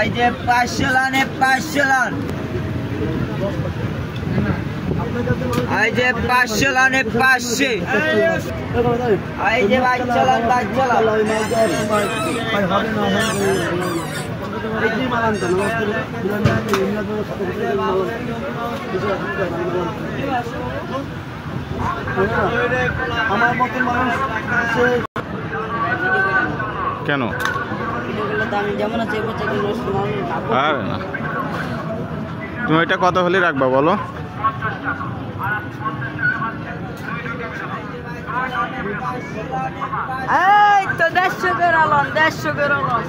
এই যে 500 লানে 500 লান, এই যে 500 লানে 500, এই যে 500 লান 500 লান। আমার মতো মানুষ কেন যেমন আছে আর না, তুমি এটা কত হলে রাখবা বলো? এই তো 150 করে আলন, 150 করে আলন।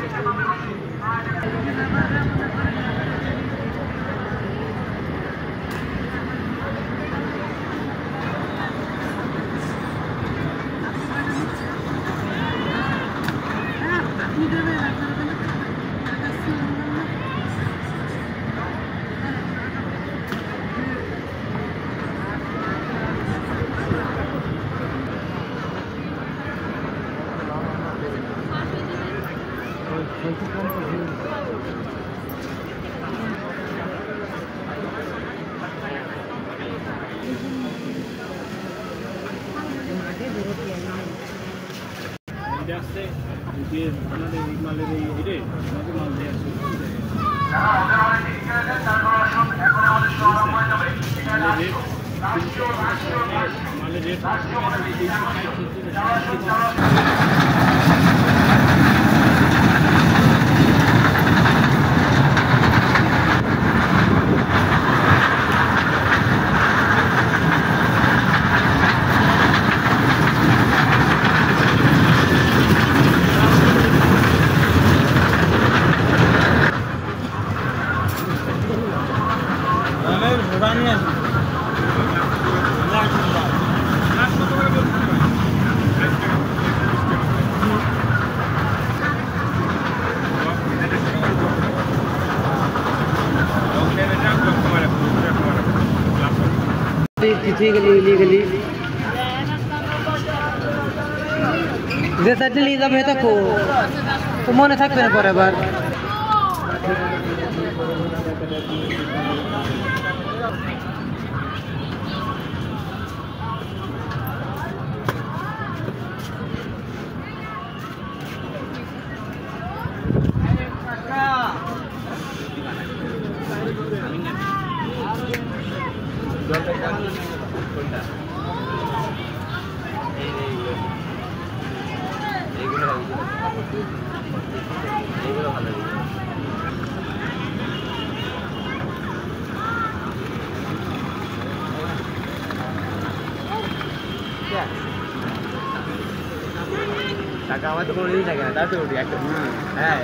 মনে থাকবে না পরে আবার। টাকা আমার তো কোনো জিনিস থাকে না, তার তো একটা হ্যাঁ